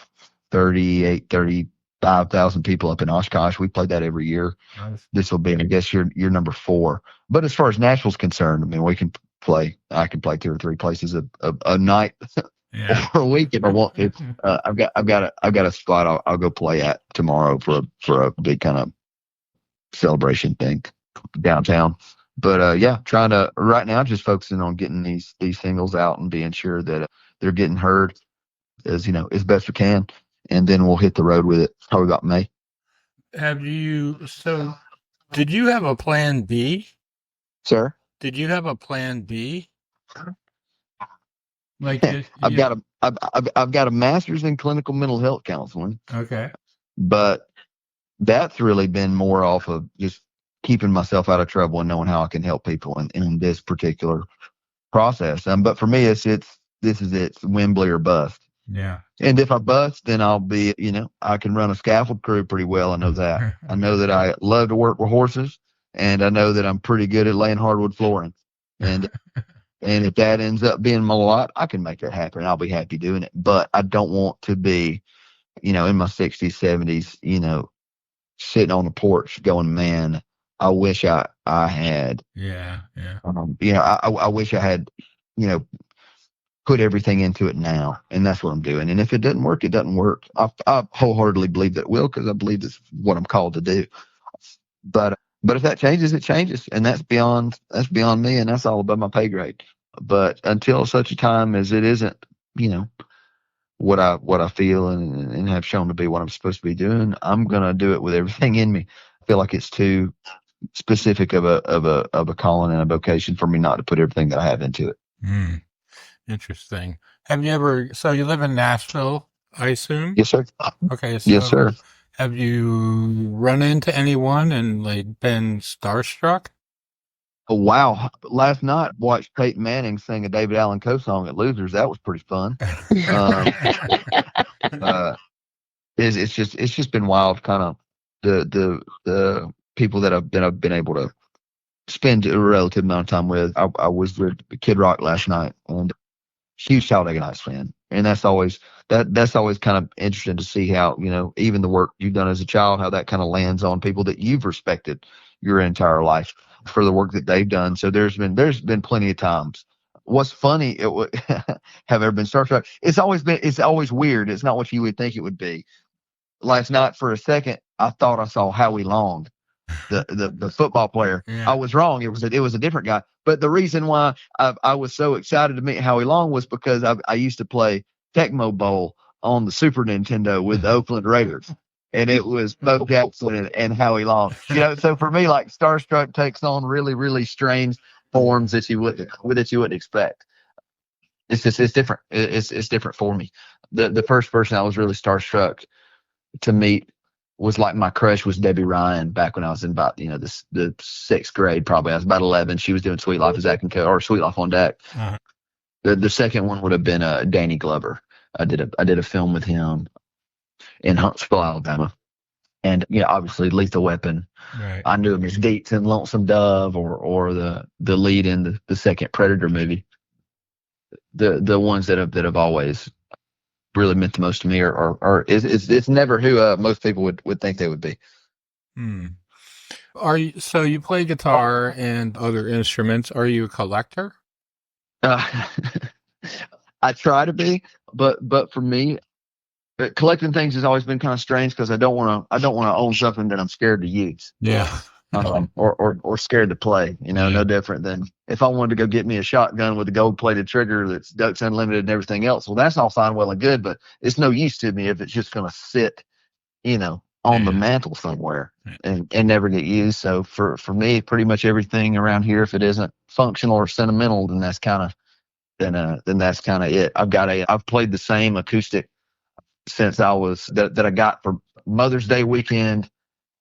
35,000 people up in Oshkosh. We play that every year. Nice. This will be, I guess, your number 4. But as far as Nashville's concerned, I mean, I can play 2 or 3 places a night Yeah. or a week if I want to. I've got a spot I'll go play at tomorrow for a big kind of celebration thing downtown. But yeah, trying to right now just focusing on getting these singles out and being sure that they're getting heard as best we can, and then we'll hit the road with it probably about May. Did you have a plan B? Sir? Did you have a plan B? Like I've got a master's in clinical mental health counseling, Okay. but that's really been more off of just keeping myself out of trouble and knowing how I can help people in this particular process. But for me, it's Wembley or bust. Yeah. And if I bust, then I'll be, I can run a scaffold crew pretty well. I know that. I know that I love to work with horses, and I know that I'm pretty good at laying hardwood flooring. And if that ends up being my lot, I can make that happen. I'll be happy doing it. But I don't want to be, in my 60s, 70s, sitting on the porch going, man, I wish I had. Yeah. I wish I had, put everything into it now. And that's what I'm doing. And if it doesn't work, it doesn't work. I wholeheartedly believe that it will, because I believe it's what I'm called to do. But if that changes, it changes. And that's beyond me, and that's all above my pay grade. But until such a time as it isn't, what I feel and have shown to be what I'm supposed to be doing, I'm gonna do it with everything in me. I feel like it's too specific of a calling and a vocation for me not to put everything that I have into it. Hmm. Interesting. Have you ever, so you live in Nashville, I assume? Yes, sir. Okay, Yes, so sir. have you run into anyone and like been starstruck? Oh, wow. Last night watched Peyton Manning sing a David Allen Coe song at Losers. That was pretty fun. Um, uh, it's just been wild, kind of the people that I've been able to spend a relative amount of time with. I was with Kid Rock last night, and huge Talladega Nights fan, and that's always kind of interesting to see how, even the work you've done as a child, how that kind of lands on people that you've respected your entire life for the work that they've done. So there's been plenty of times. What's funny, have ever been starstruck? It's always weird. It's not what you would think it would be. Last night, for a second, I thought I saw Howie Long, the football player. I Yeah. was wrong. It was a different guy. But the reason why I was so excited to meet Howie Long was because I used to play Tecmo Bowl on the Super Nintendo with the Oakland Raiders, and it was Bo Jackson and Howie Long. So for me, like, starstruck takes on really really strange forms that you wouldn't expect. It's different. It's different for me. The first person I was really starstruck to meet was like my crush was Debbie Ryan back when I was in about the sixth grade. Probably I was about 11. She was doing Sweet Life of Zack and Co, or Sweet Life on Deck. Uh, The second one would have been Danny Glover. I did a film with him in Huntsville, Alabama, and obviously Lethal Weapon. right. I knew him as Deets in Lonesome Dove, or the lead in the second Predator movie. The ones that have always really meant the most to me are it's never who most people would think they would be. Hmm. So you play guitar and other instruments. Are you a collector? Uh, I try to be, but for me, collecting things has always been kind of strange because I don't want to own something that I'm scared to use, Yeah. or scared to play. Yeah. No different than if I wanted to go get me a shotgun with a gold plated trigger that's Ducks Unlimited and everything else. Well, that's all fine, well and good, but it's no use to me if it's just going to sit, on the Yeah. mantle somewhere and never get used. So for me, pretty much everything around here, if it isn't functional or sentimental, then that's kind of it. I've played the same acoustic since that I got for Mother's Day weekend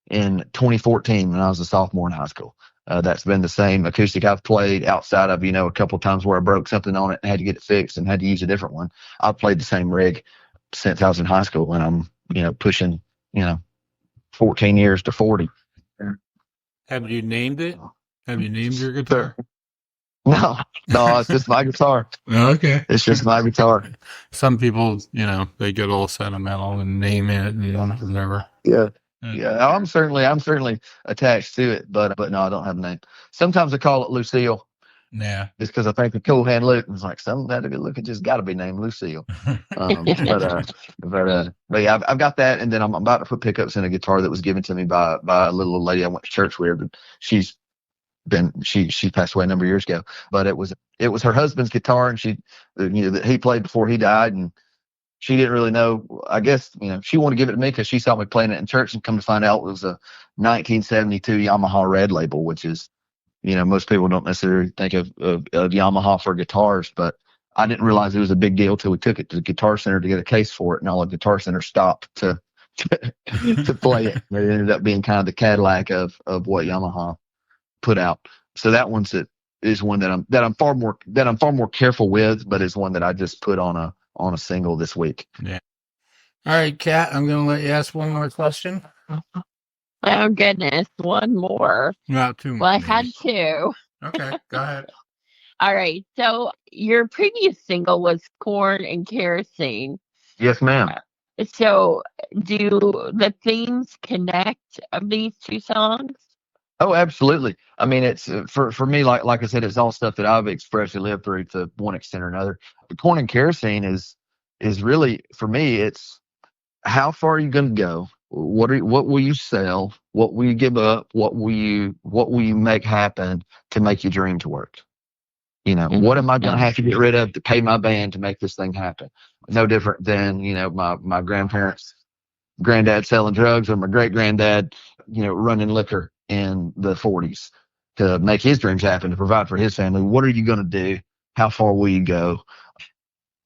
in 2014 when I was a sophomore in high school. That's been the same acoustic I've played outside of, a couple of times where I broke something on it and had to get it fixed and had to use a different one. I've played the same rig since I was in high school, and I'm, pushing, 14 years to 40. Have you named it? Have you named your guitar? No, no, it's just my guitar. Okay. It's just my guitar. Some people, they get all sentimental and name it and whatever. Yeah. Yeah. Yeah, I'm certainly attached to it, but no, I don't have a name. Sometimes I call it Lucille, Yeah. just because I think of Cool Hand Luke. It's like, some that good looking just got to be named Lucille. But yeah, I've got that, and then I'm about to put pickups in a guitar that was given to me by a little old lady I went to church with. But she passed away a number of years ago. But it was her husband's guitar, and that he played before he died, and she didn't really know. I guess she wanted to give it to me because she saw me playing it in church, and come to find out it was a 1972 Yamaha Red Label, which is, most people don't necessarily think of Yamaha for guitars, but I didn't realize it was a big deal till we took it to the Guitar Center to get a case for it, and all the Guitar Center stopped to to play it. It ended up being kind of the Cadillac of what Yamaha put out. So that is one that I'm far more careful with, but is one that I just put on a single this week. Yeah. All right, Kat, I'm going to let you ask one more question. Oh, goodness. One more. Well, two more. Well, I had two. Okay, go ahead. All right. So your previous single was Corn and Kerosene. Yes, ma'am. So do the themes connect of these two songs? Oh, absolutely. I mean, it's for me, like I said, it's all stuff that I've expressly lived through to one extent or another. The Corn and Kerosene is really, for me, it's how far are you going to go? What will you sell? What will you give up? What will you make happen to make your dream to work? What am I going to have to get rid of to pay my band to make this thing happen? No different than, my grandparents, granddad selling drugs, or my great granddad, running liquor in the 40s to make his dreams happen, to provide for his family. What are you going to do? How far will you go?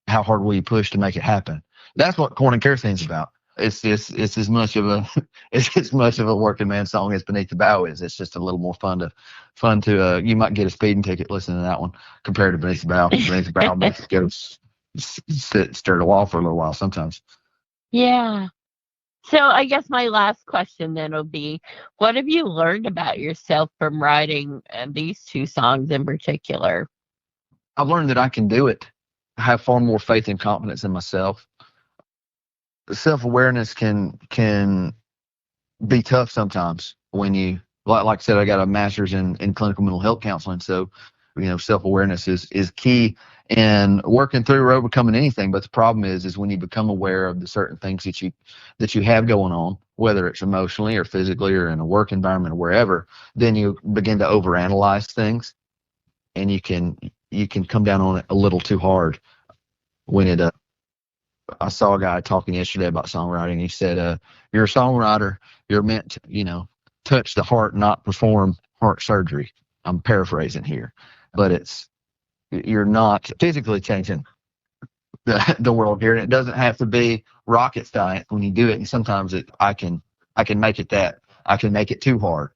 How hard will you push to make it happen? That's what Corn and Kerosene's about. It's as much of a it's as much of a working man song as Beneath the Bow is. It's just a little more fun to you might get a speeding ticket listening to that one compared to Beneath the Bow. Beneath the Bow makes you go stare at a wall for a little while sometimes. Yeah. So I guess my last question then will be, what have you learned about yourself from writing these two songs in particular? I've learned that I can do it. I have far more faith and confidence in myself. Self awareness can be tough sometimes when you, like I said, I got a master's in clinical mental health counseling. So, self awareness is key in working through or overcoming anything. But the problem is when you become aware of the certain things that you have going on, whether it's emotionally or physically or in a work environment or wherever, then you begin to overanalyze things, and you can come down on it a little too hard when it I saw a guy talking yesterday about songwriting. He said, "You're a songwriter. You're meant to, touch the heart, not perform heart surgery." I'm paraphrasing here, but you're not physically changing the world here, and it doesn't have to be rocket science when you do it. And sometimes I can make it that I can make it too hard.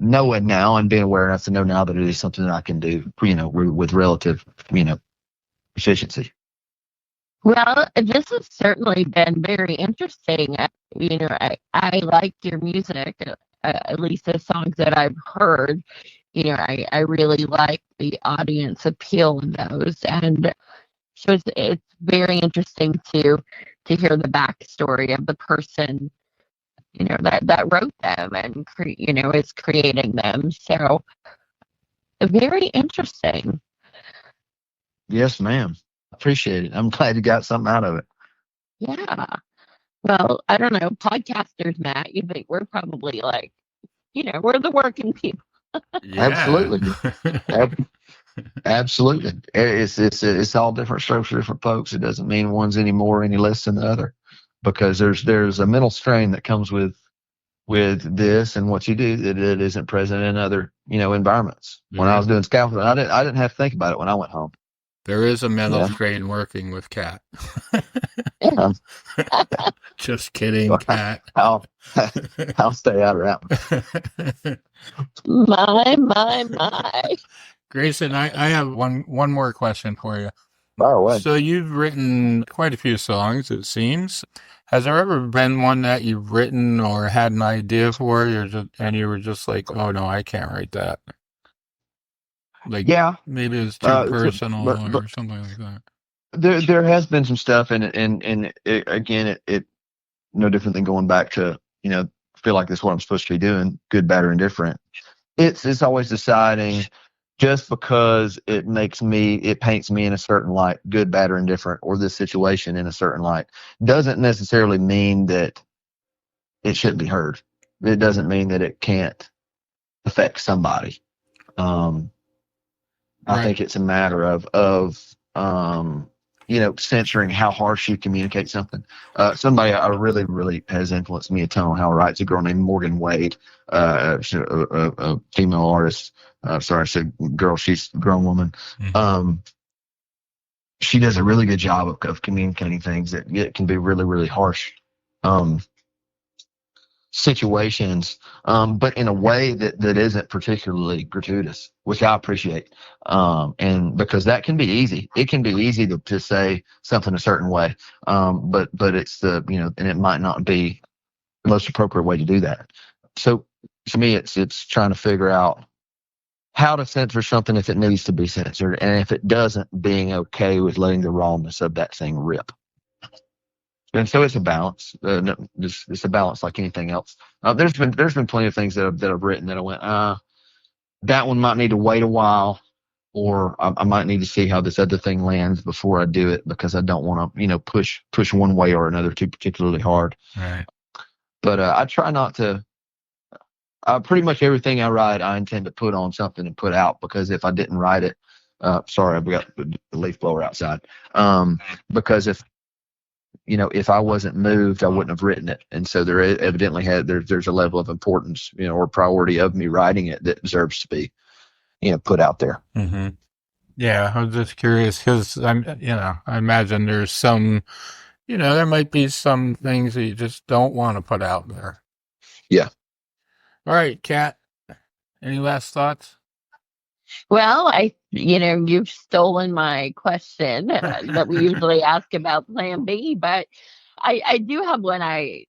Knowing now and being aware enough to know now that it is something that I can do, with relative, efficiency. Well, this has certainly been very interesting. I liked your music, at least the songs that I've heard. I really like the audience appeal in those, and so it's very interesting to hear the backstory of the person, that wrote them and is creating them. So very interesting. Yes, ma'am. Appreciate it. I'm glad you got something out of it. Yeah. Well, I don't know, podcasters, Matt, you think we're probably like, we're the working people. Yeah. Absolutely. Ab- Absolutely. It's all different strokes for different folks. It doesn't mean one's any more, any less than the other, because there's a mental strain that comes with this and what you do that it isn't present in other, environments. When I There, was doing scaffolding, I didn't have to think about it when I went home. there is a mental Yeah. strain working with Cat. Yeah. Just kidding, Cat. I'll, I'll stay out of that one. My. Grayson, I have one more question for you. Fire away. So you've written quite a few songs, it seems. Has there ever been one that you've written or had an idea for, and you were just like, "Oh no, I can't write that." Like, Yeah. maybe it's too So, personal but or something like that. there has been some stuff, and again, it no different than going back to, feel like this is what I'm supposed to be doing, good, bad, or indifferent. It's always deciding, just because it paints me in a certain light, good, bad, or indifferent, or this situation in a certain light, doesn't necessarily mean that it shouldn't be heard. It doesn't mean that it can't affect somebody. Um, I Right. think it's a matter of censoring how harsh you communicate something. Somebody I really, really has influenced me a ton on how I write. It's a girl named Morgan Wade, a female artist. Sorry, I said girl. She's a grown woman. Mhm. She does a really good job of communicating things that can be really, really harsh. Um, Situations, but in a way that isn't particularly gratuitous, which I appreciate. And because that can be easy, it can be easy to say something a certain way, but it's and it might not be the most appropriate way to do that. So to me, it's trying to figure out how to censor something if it needs to be censored, and if it doesn't, being okay with letting the rawness of that thing rip. And so it's a balance. No, it's a balance like anything else. There's been plenty of things that I've written that I went, that one might need to wait a while, or I might need to see how this other thing lands before I do it, because I don't want to push one way or another too particularly hard. Right. But I try not to. Pretty much everything I write, I intend to put on something and put out, because if I didn't write it, sorry, I've got the leaf blower outside. Because if I wasn't moved, I wouldn't have written it. And so there evidently there's a level of importance, or priority of me writing it that deserves to be, put out there. Mm-hmm. Yeah, I was just curious because I imagine there's some, there might be some things that you just don't want to put out there. Yeah. All right, Kat, any last thoughts? Well, you've stolen my question that we usually ask about Plan B, but I do have one I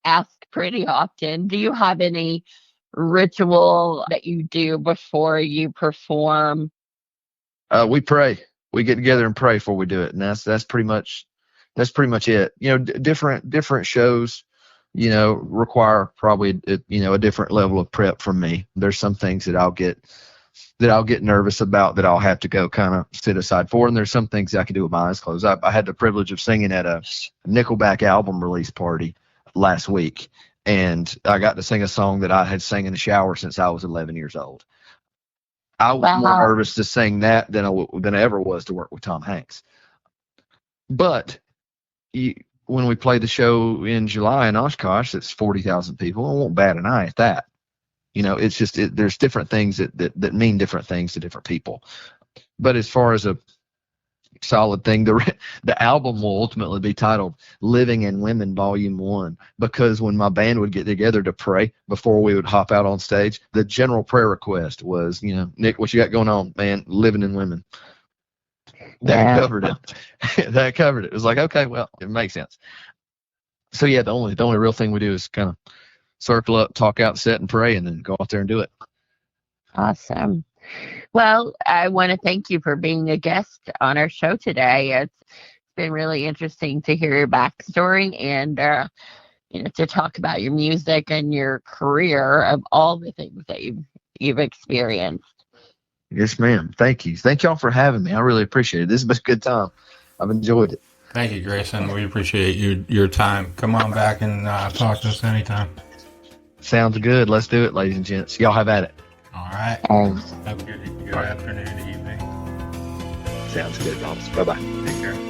ask pretty often. Do you have any ritual that you do before you perform? We pray. We get together and pray before we do it, and that's pretty much it. Different shows, require probably a different level of prep from me. There's some things that I'll get nervous about that I'll have to go kind of sit aside for, and there's some things I can do with my eyes closed. I had the privilege of singing at a Nickelback album release party last week, and I got to sing a song that I had sang in the shower since I was 11 years old. I was more nervous to sing that than I ever was to work with Tom Hanks. But when we play the show in July in Oshkosh, it's 40,000 people. I won't bat an eye at that. It's just there's different things that mean different things to different people. But as far as a solid thing, the album will ultimately be titled Living in Women Volume 1, because when my band would get together to pray before we would hop out on stage, the general prayer request was, Nick, what you got going on, man? Living in women. That covered it. That covered it. It was like, okay, well, it makes sense. So yeah, the only real thing we do is kind of circle up, talk out, set, and pray, and then go out there and do it. Awesome. Well, I want to thank you for being a guest on our show today. It's been really interesting to hear your backstory and, to talk about your music and your career of all the things that you've experienced. Yes, ma'am. Thank you. Thank y'all for having me. I really appreciate it. This has been a good time. I've enjoyed it. Thank you, Grayson. We appreciate your time. Come on back and talk to us anytime. Sounds good. Let's do it, ladies and gents. Y'all have at it. All right. Thanks. Have a good afternoon, evening. Sounds good, Thomas. Bye-bye. Take care.